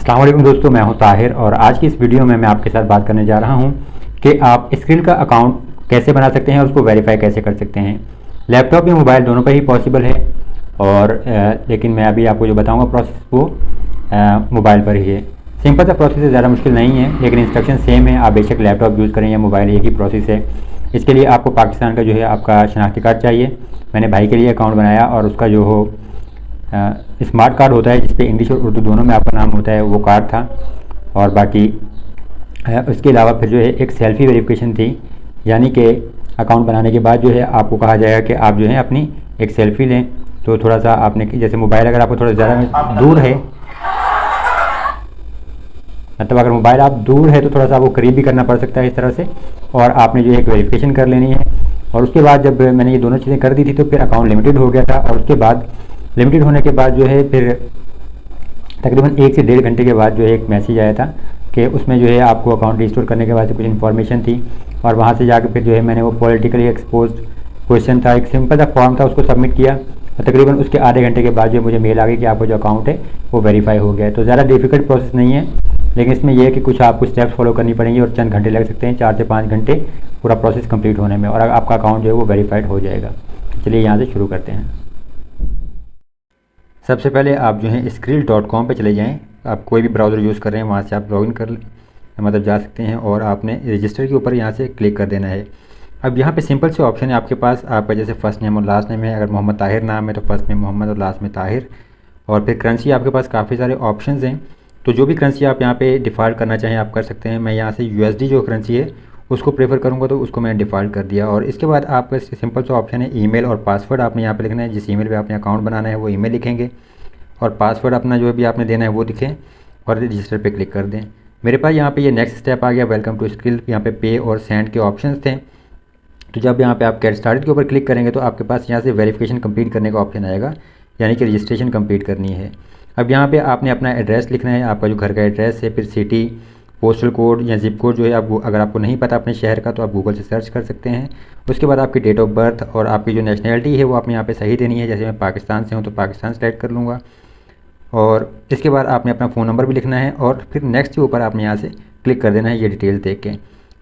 अस्सलाम वालेकुम दोस्तों, मैं हूं ताहिर और आज की इस वीडियो में मैं आपके साथ बात करने जा रहा हूं कि आप स्क्रिल का अकाउंट कैसे बना सकते हैं और उसको वेरीफाई कैसे कर सकते हैं। लैपटॉप या मोबाइल दोनों पर ही पॉसिबल है और लेकिन मैं अभी आपको जो बताऊंगा प्रोसेस वो मोबाइल पर ही है। सिंपल सा प्रोसेस है, ज़्यादा मुश्किल नहीं है, लेकिन इंस्ट्रक्शन सेम है। आप बेशक लैपटॉप यूज़ करें या मोबाइल, एक ही प्रोसेस है। इसके लिए आपको पाकिस्तान का जो है आपका शनाख्ती कार्ड चाहिए। मैंने भाई के लिए अकाउंट बनाया और उसका जो हो स्मार्ट कार्ड होता है जिस पे इंग्लिश और उर्दू दोनों में आपका नाम होता है, वो कार्ड था। और बाकी उसके अलावा फिर जो है एक सेल्फ़ी वेरिफिकेशन थी, यानी कि अकाउंट बनाने के बाद जो है आपको कहा जाएगा कि आप जो है अपनी एक सेल्फ़ी लें। तो थोड़ा सा आपने, जैसे मोबाइल अगर आपको थोड़ा ज़्यादा दूर है, मतलब अगर मोबाइल आप दूर है तो थोड़ा सा आपको करीब भी करना पड़ सकता है इस तरह से। और आपने जो है एक वेरिफिकेशन कर लेनी है। और उसके बाद जब मैंने ये दोनों चीज़ें कर दी थी तो फिर अकाउंट लिमिटेड हो गया था। और उसके बाद लिमिटेड होने के बाद जो है फिर तकरीबन 1 से 1.5 घंटे के बाद जो है एक मैसेज आया था कि उसमें जो है आपको अकाउंट रिस्टोर करने के बाद कुछ इन्फॉर्मेशन थी। और वहाँ से जाकर फिर जो है मैंने वो पॉलिटिकली एक्सपोज क्वेश्चन था, एक सिंपल सा फॉर्म था, उसको सबमिट किया। और तकरीबन उसके आधे घंटे के बाद जो मुझे मेल आ गई कि आपका जो अकाउंट है वो वेरीफाई हो गया है। तो ज़्यादा डिफिकल्ट प्रोसेस नहीं है, लेकिन इसमें यह है कि कुछ आपको स्टेप्स फॉलो करनी पड़ेंगी और चंद घंटे लग सकते हैं, 4 से 5 घंटे पूरा प्रोसेस कंप्लीट होने में, और आपका अकाउंट जो है वो वेरीफाइड हो जाएगा। चलिए यहाँ से शुरू करते हैं। सबसे पहले आप जो है skrill.com पे चले जाएं। आप कोई भी ब्राउज़र यूज़ कर रहे हैं वहाँ से आप लॉगिन कर मतलब जा सकते हैं और आपने रजिस्टर के ऊपर यहाँ से क्लिक कर देना है। अब यहाँ पे सिंपल से ऑप्शन है आपके पास, आपका जैसे फ़र्स्ट नेम और लास्ट नेम है। अगर मोहम्मद ताहिर नाम है तो फर्स्ट में मोहम्मद और लास्ट में ताहिर। और फिर करेंसी आपके पास काफ़ी सारे ऑप्शंस हैं, तो जो भी करेंसी आप यहाँ पे डिफ़ॉल्ट करना चाहें आप कर सकते हैं। मैं यहाँ से USD जो करेंसी है उसको प्रेफर करूँगा, तो उसको मैंने डिफ़ॉल्ट कर दिया। और इसके बाद आपका सिंपल सा ऑप्शन है ईमेल और पासवर्ड आपने यहाँ पे लिखना है। जिस ईमेल पे आपने अकाउंट बनाना है वो ईमेल लिखेंगे और पासवर्ड अपना जो भी आपने देना है वो लिखें और रजिस्टर पे क्लिक कर दें। मेरे पास यहाँ पे ये नेक्स्ट स्टेप आ गया, वेलकम टू स्क्रिल। यहाँ पे पे और सेंड के ऑप्शंस थे। तो जब यहाँ पे आप गेट स्टार्टेड के ऊपर क्लिक करेंगे तो आपके पास यहाँ से वेरिफिकेशन कंप्लीट करने का ऑप्शन आएगा, यानी कि रजिस्ट्रेशन कंप्लीट करनी है। अब यहाँ पे आपने अपना एड्रेस लिखना है, आपका जो घर का एड्रेस है, फिर सिटी, पोस्टल कोड या जिप कोड जो है आप, अगर आपको नहीं पता अपने शहर का तो आप गूगल से सर्च कर सकते हैं। उसके बाद आपकी डेट ऑफ बर्थ और आपकी जो नेशनैलिटी है वो आपने यहाँ पे सही देनी है। जैसे मैं पाकिस्तान से हूँ तो पाकिस्तान सेलेक्ट कर लूँगा। और इसके बाद आपने अपना फ़ोन नंबर भी लिखना है और फिर नेक्स्ट के ऊपर आपने यहाँ से क्लिक कर देना है ये डिटेल देख के।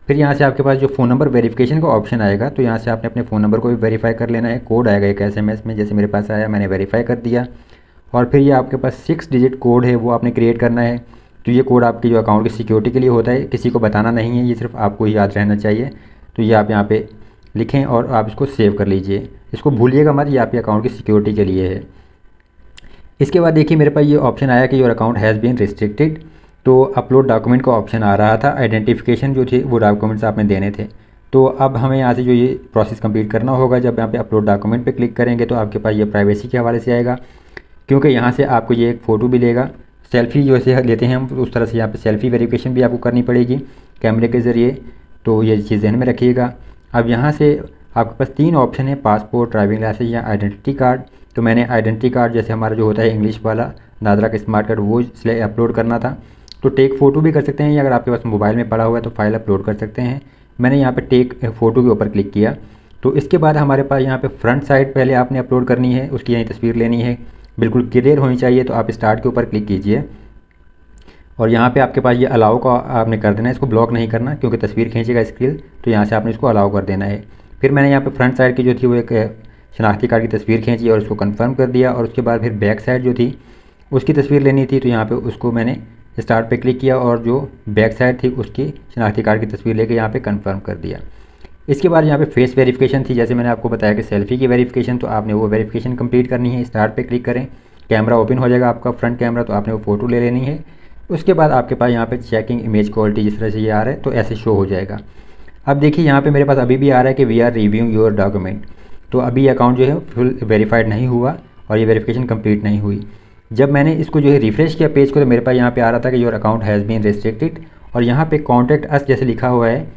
फिर यहाँ से आपके पास जो फ़ोन नंबर वेरिफिकेशन का ऑप्शन आएगा, तो यहाँ से आपने अपने फ़ोन नंबर को भी वेरीफाई कर लेना है। कोड आएगा एक SMS में, जैसे मेरे पास आया मैंने वेरीफाई कर दिया। और फिर ये आपके पास 6 डिजिट कोड है वो आपने क्रिएट करना है। तो ये कोड आपके जो अकाउंट की सिक्योरिटी के लिए होता है, किसी को बताना नहीं है, ये सिर्फ आपको ही याद रहना चाहिए। तो ये आप यहाँ पे लिखें और आप इसको सेव कर लीजिए, इसको भूलिएगा मत, ये आपके अकाउंट की सिक्योरिटी के लिए है। इसके बाद देखिए मेरे पास ये ऑप्शन आया कि your account has been restricted. तो अपलोड डॉक्यूमेंट का ऑप्शन आ रहा था, आइडेंटिफिकेशन जो थी वो डॉक्यूमेंट्स आपने देने थे। तो अब हमें यहाँ से जो ये प्रोसेस कंप्लीट करना होगा, जब यहाँ पे अपलोड डॉक्यूमेंट पे क्लिक करेंगे तो आपके पास ये प्राइवेसी के हवाले से आएगा, क्योंकि यहाँ से आपको ये एक फ़ोटो भी लेगा। सेल्फ़ी जैसे लेते हैं हम उस तरह से यहाँ पे सेल्फ़ी वेरिफिकेशन भी आपको करनी पड़ेगी कैमरे के ज़रिए, तो ये चीज़ ध्यान में रखिएगा। अब यहाँ से आपके पास 3 ऑप्शन है, पासपोर्ट, ड्राइविंग लाइसेंस या आइडेंटिटी कार्ड। तो मैंने आइडेंटिटी कार्ड, जैसे हमारा जो होता है इंग्लिश वाला नादरा का स्मार्ट कार्ड, वो इसलिए अपलोड करना था। तो टेक फ़ोटो भी कर सकते हैं, या अगर आपके पास मोबाइल में पड़ा हुआ है तो फाइल अपलोड कर सकते हैं। मैंने यहाँ पे टेक फ़ोटो के ऊपर क्लिक किया। तो इसके बाद हमारे पास यहाँ पे फ्रंट साइड पहले आपने अपलोड करनी है, उसकी यहीं तस्वीर लेनी है, बिल्कुल क्लियर होनी चाहिए। तो आप स्टार्ट के ऊपर क्लिक कीजिए और यहाँ पे आपके पास ये अलाउ का आपने कर देना है, इसको ब्लॉक नहीं करना क्योंकि तस्वीर खींचेगा स्क्रिल। तो यहाँ से आपने इसको अलाउ कर देना है। फिर मैंने यहाँ पे फ्रंट साइड की जो थी वो एक शनाख्ती कार्ड की तस्वीर खींची और उसको कंफर्म कर दिया। और उसके बाद फिर बैक साइड जो थी उसकी तस्वीर लेनी थी, तो यहाँ पे उसको मैंने स्टार्ट पे क्लिक किया और जो बैक साइड थी उसकी शनाख्ती कार्ड की तस्वीर लेके यहाँ पे कंफर्म कर दिया। इसके बाद यहाँ पे फेस वेरिफिकेशन थी, जैसे मैंने आपको बताया कि सेल्फ़ी की वेरिफिकेशन, तो आपने वो वेरिफिकेशन कंप्लीट करनी है। स्टार्ट पे क्लिक करें, कैमरा ओपन हो जाएगा आपका फ्रंट कैमरा, तो आपने वो फ़ोटो ले लेनी है। उसके बाद आपके पास यहाँ पे चेकिंग इमेज क्वालिटी जिस तरह से ये आ रहा है तो ऐसे शो हो जाएगा। अब देखिए यहाँ पे मेरे पास अभी भी आ रहा है कि we are reviewing your document. तो अभी अकाउंट जो है फुल वेरीफाइड नहीं हुआ और ये वेरिफिकेशन कंप्लीट नहीं हुई। जब मैंने इसको जो है रिफ़्रेश किया पेज को, तो मेरे पास यहाँ पे आ रहा था कि your account has been restricted, और यहाँ पे कॉन्टैक्ट अस जैसे लिखा हुआ है,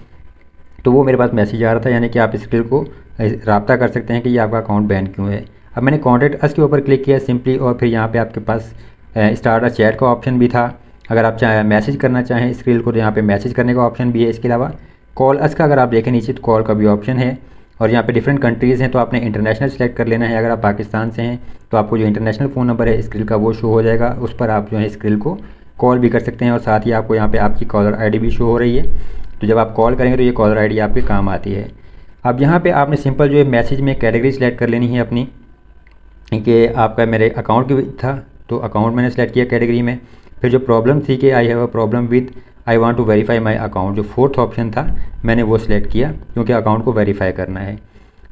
तो वो मेरे पास मैसेज आ रहा था, यानी कि आप स्क्रिल को रब्ता कर सकते हैं कि ये आपका अकाउंट बैन क्यों है। अब मैंने कॉन्टैक्ट अस के ऊपर क्लिक किया सिंपली, और फिर यहाँ पर आपके पास स्टार्ट अ चैट का ऑप्शन भी था। अगर आप चाहे मैसेज करना चाहें स्क्रिल को तो यहाँ पे मैसेज करने का ऑप्शन भी है। इसके अलावा कॉल अस का अगर आप देखें नीचे तो कॉल का भी ऑप्शन है। और यहाँ पे डिफरेंट कंट्रीज़ हैं, तो आपने इंटरनेशनल सेलेक्ट कर लेना है। अगर आप पाकिस्तान से हैं तो आपको जो इंटरनेशनल फ़ोन नंबर है स्क्रिल का वो शो हो जाएगा, उस पर आप जो है स्क्रिल को कॉल भी कर सकते हैं और साथ ही आपको यहाँ पे आपकी कॉलर आईडी भी शो हो रही है। तो जब आप कॉल करेंगे तो ये कॉलर आईडी आपके काम आती है। अब यहाँ पे आपने सिंपल जो है मैसेज में कैटेगरी सेलेक्ट कर लेनी है अपनी, कि आपका मेरे अकाउंट की था तो अकाउंट मैंने सेलेक्ट किया कैटेगरी में। फिर जो प्रॉब्लम थी कि I have a problem with I want to verify my account, जो फोर्थ ऑप्शन था मैंने वो सिलेक्ट किया क्योंकि अकाउंट को वेरीफाई करना है।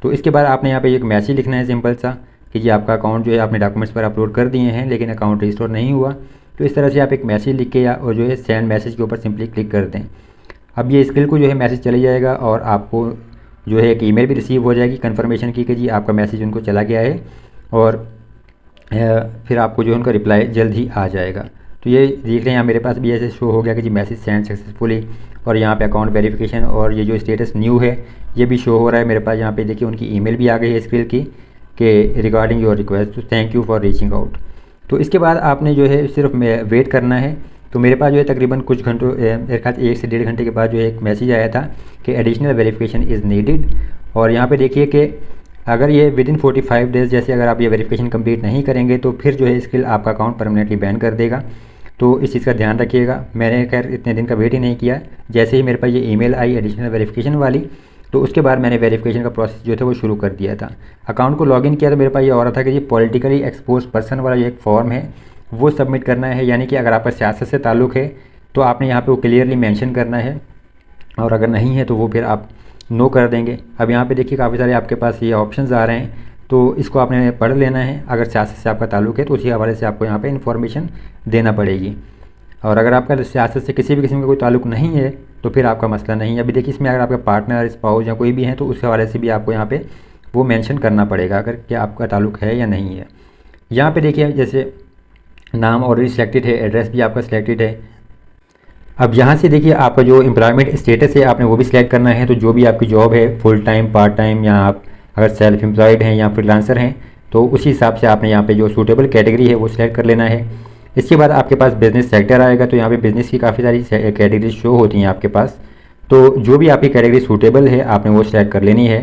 तो इसके बाद आपने यहाँ पे एक मैसेज लिखना है सिंपल सा कि जी आपका अकाउंट जो है आपने डॉक्यूमेंट्स पर अपलोड कर दिए हैं लेकिन अकाउंट रजिस्टोर नहीं हुआ। तो इस तरह से आप एक मैसेज लिख के या और जो है सेंड मैसेज के ऊपर सिंपली क्लिक कर दें। अब ये स्क्रीन को जो है मैसेज चले जाएगा और आपको जो है एक ईमेल भी रिसीव हो जाएगी कन्फर्मेशन की कि जी आपका मैसेज उनको चला गया है, और फिर आपको जो है उनका रिप्लाई जल्द ही आ जाएगा। तो ये देख रहे हैं मेरे पास भी ऐसे शो हो गया कि जी मैसेज सेंड सक्सेसफुली, और यहाँ पे अकाउंट वेरिफिकेशन और ये जो स्टेटस न्यू है ये भी शो हो रहा है मेरे पास। यहाँ पे देखिए उनकी ईमेल भी आ गई है स्क्रीन की कि regarding your request, thank you for reaching out. तो इसके बाद आपने जो है सिर्फ वेट करना है। तो मेरे पास जो है तकरीबन कुछ घंटों, मेरे ख्याल 1 से 1.5 घंटे के बाद जो है एक मैसेज आया था कि एडिशनल वेरिफिकेशन इज़ नीडेड। और यहाँ पे देखिए कि अगर ये विदिन 45 डेज़ जैसे अगर आप ये वेरिफिकेशन कंप्लीट नहीं करेंगे तो फिर जो है स्किल आपका अकाउंट परमानेंटली बैन कर देगा। तो इस चीज़ का ध्यान रखिएगा। मैंने खैर इतने दिन का वेट ही नहीं किया, जैसे ही मेरे पास ये ईमेल आई एडिशनल वेरिफिकेशन वाली तो उसके बाद मैंने वेरिफिकेशन का प्रोसेस जो था वो शुरू कर दिया था। अकाउंट को लॉगिन किया तो मेरे पास ये और था कि ये पॉलिटिकली एक्सपोज पर्सन वाला जो एक फॉर्म है वो सबमिट करना है, यानी कि अगर आपका सियासत से ताल्लुक़ है तो आपने यहाँ पे वो क्लियरली मेंशन करना है, और अगर नहीं है तो वो फिर आप नो कर देंगे। अब यहाँ पे देखिए काफ़ी सारे आपके पास ये ऑप्शंस आ रहे हैं, तो इसको आपने पढ़ लेना है। अगर सियासत से आपका ताल्लुक़ है तो उसी हवाले से आपको यहाँ पे इन्फॉर्मेशन देना पड़ेगी, और अगर आपका सियासत से किसी भी किस्म का कोई ताल्लुक़ नहीं है तो फिर आपका मसला नहीं है। अभी देखिए इसमें अगर आपका पार्टनर, स्पाउस या कोई भी है तो उस हवाले से भी आपको यहाँ पे वो मेंशन करना पड़ेगा अगर क्या आपका ताल्लुक़ है या नहीं है। यहाँ पे देखिए जैसे नाम ऑलरेडी सिलेक्टेड है, एड्रेस भी आपका सिलेक्टेड है। अब यहाँ से देखिए आपका जो एम्प्लॉयमेंट स्टेटस है आपने वो भी सिलेक्ट करना है। तो जो भी आपकी जॉब है, फुल टाइम, पार्ट टाइम, या आप अगर सेल्फ एम्प्लॉयड हैं या फ्रीलांसर हैं तो उसी हिसाब से आपने यहाँ पे जो सूटेबल कैटेगरी है वो सिलेक्ट कर लेना है। इसके बाद आपके पास बिज़नेस सेक्टर आएगा, तो यहाँ पे बिज़नेस की काफ़ी सारी कैटेगरी शो होती हैं आपके पास। तो जो भी आपकी कैटेगरी सूटेबल है आपने वो सिलेक्ट कर लेनी है।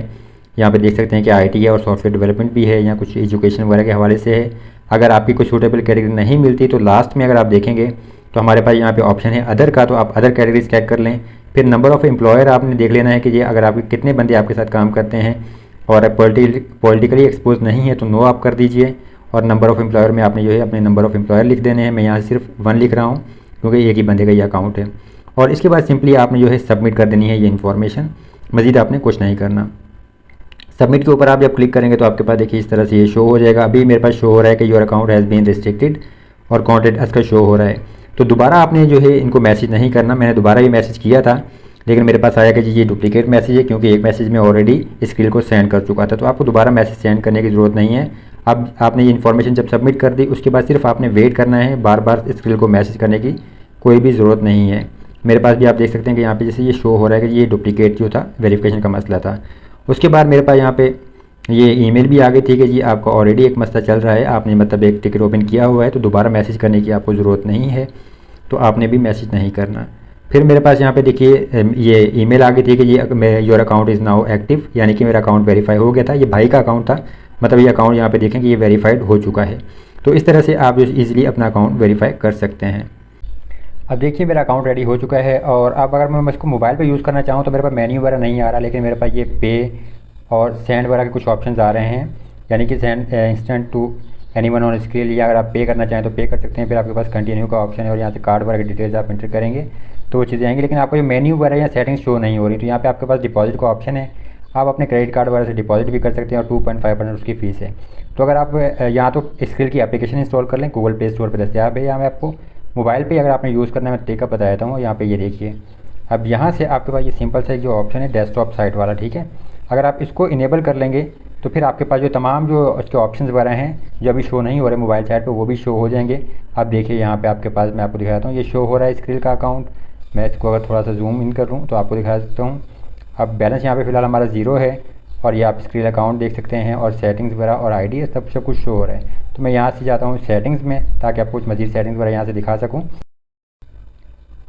यहाँ पे देख सकते हैं कि आईटी है और सॉफ्टवेयर डेवलपमेंट भी है, या कुछ एजुकेशन वगैरह के हवाले से है। अगर आपकी कोई सूटेबल कैटेगरी नहीं मिलती तो लास्ट में अगर आप देखेंगे तो हमारे पास यहाँ पे ऑप्शन है अदर का, तो आप अदर कैटेगरी सिलेक्ट कर लें। फिर नंबर ऑफ़ एम्प्लॉयर आपने देख लेना है कि ये अगर आपके कितने बंदे आपके साथ काम करते हैं, और पॉलिटिकली एक्सपोज नहीं है तो नो आप कर दीजिए। और नंबर ऑफ़ एम्प्लॉयर में आपने जो है अपने नंबर ऑफ़ एम्प्लॉयर लिख देने हैं। मैं यहाँ सिर्फ 1 लिख रहा हूँ क्योंकि एक ही बंदे का ये अकाउंट है। और इसके बाद सिंपली आपने जो है सबमिट कर देनी है ये इन्फॉर्मेशन, मज़ीद आपने कुछ नहीं करना। सबमिट के ऊपर आप जब क्लिक करेंगे तो आपके पास देखिए इस तरह से ये शो हो जाएगा। अभी मेरे पास शो हो रहा है कि your account has been restricted और कॉन्टेक्ट अस का शो हो रहा है। तो दोबारा आपने जो है इनको मैसेज नहीं करना। मैंने दोबारा ये मैसेज किया था लेकिन मेरे पास आया कि जी ये डुप्लीकेट मैसेज है, क्योंकि एक मैसेज में ऑलरेडी स्क्रीन को सेंड कर चुका था। तो आपको दोबारा मैसेज सेंड करने की ज़रूरत नहीं है। अब आपने ये इन्फॉर्मेशन जब सबमिट कर दी उसके बाद सिर्फ आपने वेट करना है, बार बार स्क्रीन को मैसेज करने की कोई भी ज़रूरत नहीं है। मेरे पास भी आप देख सकते हैं कि यहाँ पे जैसे ये शो हो रहा है कि ये डुप्लीकेट जो था वेरिफिकेशन का मसला था। उसके बाद मेरे पास यहाँ पे ये ईमेल भी आ गई थी कि जी आपका ऑलरेडी एक मसला चल रहा है, आपने मतलब एक टिकट ओपन किया हुआ है, तो दोबारा मैसेज करने की आपको ज़रूरत नहीं है, तो आपने भी मैसेज नहीं करना। फिर मेरे पास यहाँ पे देखिए ये ईमेल आ गई थी कि ये your account is now active, यानी कि मेरा अकाउंट वेरीफाई हो गया था। ये भाई का अकाउंट था, मतलब ये अकाउंट यहाँ पे देखें कि ये वेरीफाइड हो चुका है। तो इस तरह से आप जो ईज़िली अपना अकाउंट वेरीफाई कर सकते हैं। अब देखिए मेरा अकाउंट रेडी हो चुका है, और अब अगर मैं इसको मोबाइल पे यूज़ करना चाहूँ तो मेरे पास मेन्यू वगैरह नहीं आ रहा, लेकिन मेरे पास ये पे और सेंड वगैरह के कुछ ऑप्शंस आ रहे हैं, यानी कि send instant to anyone on screen, या अगर आप पे करना चाहें तो पे कर सकते हैं। फिर आपके पास कंटिन्यू का ऑप्शन है और यहाँ से कार्ड वगैरह की डिटेल्स आप एंटर करेंगे तो वो चीज़ें आएंगी, लेकिन आपको ये मेन्यू वगैरह या सेटिंग्स शो नहीं हो रही। तो यहाँ पे आपके पास डिपॉजिट का ऑप्शन है, आप अपने क्रेडिट कार्ड वगैरह से डिपॉजिट भी कर सकते हैं और 2.5% उसकी फ़ीस है। तो अगर आप यहाँ तो स्क्रीन की एप्लीकेशन इंस्टॉल कर लें, गूगल प्ले स्टोर पर दस्तियाब है, या मैं आपको मोबाइल पे अगर आपने यूज़ करना है मैं तरीका बता देता हूँ। यहाँ पे ये देखिए, अब यहाँ से आपके पास ये सिंपल सा एक जो ऑप्शन है डेस्कटॉप साइट वाला, ठीक है। अगर आप इसको इनेबल कर लेंगे तो फिर आपके पास जो तमाम जो उसके ऑप्शंस वगैरह हैं जो अभी शो नहीं हो रहे मोबाइल साइट पे, वो भी शो हो जाएंगे। अब देखिए यहाँ पे आपके पास मैं आपको दिखाता हूँ, ये शो हो रहा है स्क्रीन का अकाउंट। मैं इसको अगर थोड़ा सा जूम इन कर लूँ तो आपको दिखा सकता हूँ। अब बैलेंस यहाँ पे फ़िलहाल हमारा 0 है, और ये आप स्क्रीन अकाउंट देख सकते हैं, और सेटिंग्स वगैरह और आईडी सब कुछ शो हो रहा है। तो मैं यहाँ से जाता हूँ सेटिंग्स में, ताकि आपको कुछ मज़ीद सेटिंग्स वगैरह यहाँ से दिखा सकूँ।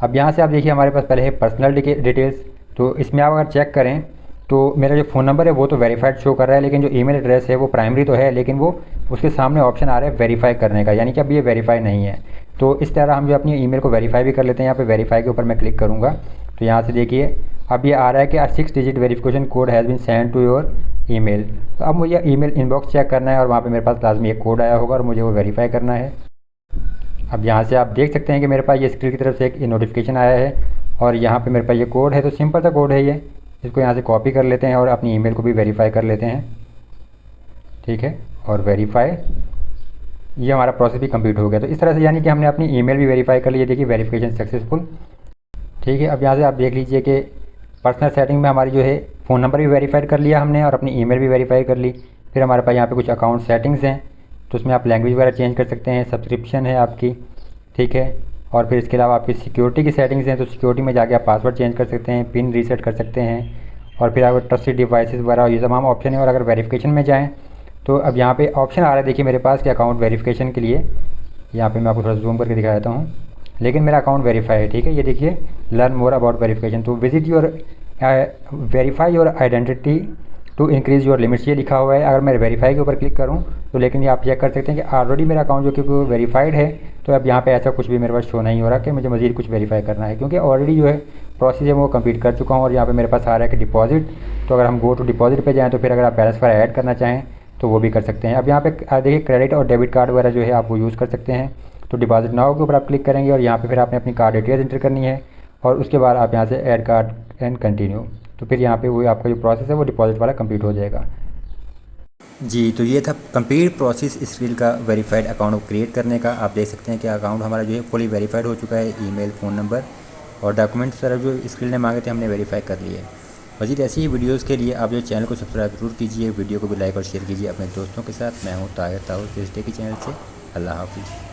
अब यहाँ से आप देखिए हमारे पास पहले है पर्सनल डिटेल्स। तो इसमें आप अगर चेक करें तो मेरा जो फ़ोन नंबर है वो तो वेरीफाइड शो कर रहा है, लेकिन जो ईमेल एड्रेस है वो प्राइमरी तो है, लेकिन वो उसके सामने ऑप्शन आ रहा है वेरीफाई करने का, यानी कि अब ये वेरीफाई नहीं है। तो इस तरह हम जो अपनी ईमेल को वेरीफाई भी कर लेते हैं। यहाँ पे वेरीफाई के ऊपर मैं क्लिक करूँगा तो यहाँ से देखिए अब ये आ रहा है कि 6 digit verification code has been sent to your email. तो अब मुझे ईमेल इनबॉक्स चेक करना है और वहाँ पे मेरे पास लाजमी एक कोड आया होगा और मुझे वो वेरीफाई करना है। अब यहाँ से आप देख सकते हैं कि मेरे पास ये स्क्रीन की तरफ से एक नोटिफिकेशन आया है और यहाँ पे मेरे पास ये कोड है। तो सिंपल सा कोड है ये, इसको यहाँ से कॉपी कर लेते हैं और अपनी ईमेल को भी वेरीफाई कर लेते हैं। ठीक है, और वेरीफाई, ये हमारा प्रोसेस भी कंप्लीट हो गया। तो इस तरह से यानी कि हमने अपनी ईमेल भी वेरीफाई कर ली है। देखिए वेरिफिकेशन सक्सेसफुल। ठीक है, अब यहाँ से आप देख लीजिए कि पर्सनल सेटिंग में हमारी जो है फ़ोन नंबर भी वेरीफाइड कर लिया हमने और अपनी ईमेल भी वेरीफाई कर ली। फिर हमारे पास यहाँ पे कुछ अकाउंट सेटिंग्स हैं, तो उसमें आप लैंग्वेज वगैरह चेंज कर सकते हैं। सब्सक्रिप्शन है आपकी, ठीक है, और फिर इसके अलावा आपकी सिक्योरिटी की सेटिंग्स हैं, तो सिक्योरिटी में जाके आप पासवर्ड चेंज कर सकते हैं, पिन रीसेट कर सकते हैं, और फिर आप ट्रस्टेड डिवाइसेस वगैरह ये तमाम ऑप्शन है। और अगर वेरिफिकेशन में जाएँ तो अब यहाँ पे ऑप्शन आ रहा है, देखिए मेरे पास कि अकाउंट वेरिफिकेशन के लिए, यहाँ पे मैं आपको थोड़ा जूम करके दिखा देता हूँ, लेकिन मेरा अकाउंट वेरीफाई है। ठीक है, ये देखिए लर्न मोर अबाउट वेरिफिकेशन, तो visit your verify your identity to increase your limits, ये लिखा हुआ है। अगर मैं वेरीफाई के ऊपर क्लिक करूँ तो लेकिन ये आप चेक कर सकते हैं कि ऑलरेडी मेरा अकाउंट जो कि वेरीफाइड है, तो अब यहाँ पे ऐसा कुछ भी मेरे पास शो नहीं हो रहा कि मुझे मज़ीद कुछ वेरीफाई करना है, क्योंकि ऑलरेडी जो है प्रोसेस है वो कंप्लीट कर चुका हूँ। और यहाँ पे मेरे पास आ रहा है कि डिपॉजिट, तो अगर हम गो टू डिपॉजिट पे जाएँ तो फिर अगर आप बैलेंस पर ऐड करना चाहें तो वो भी कर सकते हैं। अब यहाँ पे देखिए क्रेडिट और डेबिट कार्ड वगैरह जो है आप वो यूज़ कर सकते हैं। तो डिपॉजिट नाउ के ऊपर आप क्लिक करेंगे और यहाँ पे फिर आपने अपनी कार्ड डिटेल्स एंटर करनी है और उसके बाद आप यहाँ से ऐड कार्ड एंड कंटिन्यू, तो फिर यहाँ पे वो आपका जो प्रोसेस है वो डिपॉजिट वाला कंप्लीट हो जाएगा। जी, तो ये था कंप्लीट प्रोसेस स्क्रील का वेरीफाइड अकाउंट क्रिएट करने का। आप देख सकते हैं कि अकाउंट हमारा जो है फुली वेरीफाइड हो चुका है। ईमेल, फ़ोन नंबर और डॉक्यूमेंट्स सारा जो स्क्रील ने मांगे थे हमने वेरीफाई कर लिए। मज़ीद ऐसी ही वीडियोज़ के लिए आप जो चैनल को सब्सक्राइब जरूर कीजिए, वीडियो को भी लाइक और शेयर कीजिए अपने दोस्तों के साथ। मैं हूँ ताहिर ताऊर के चैनल से। अल्लाह हाफिज़।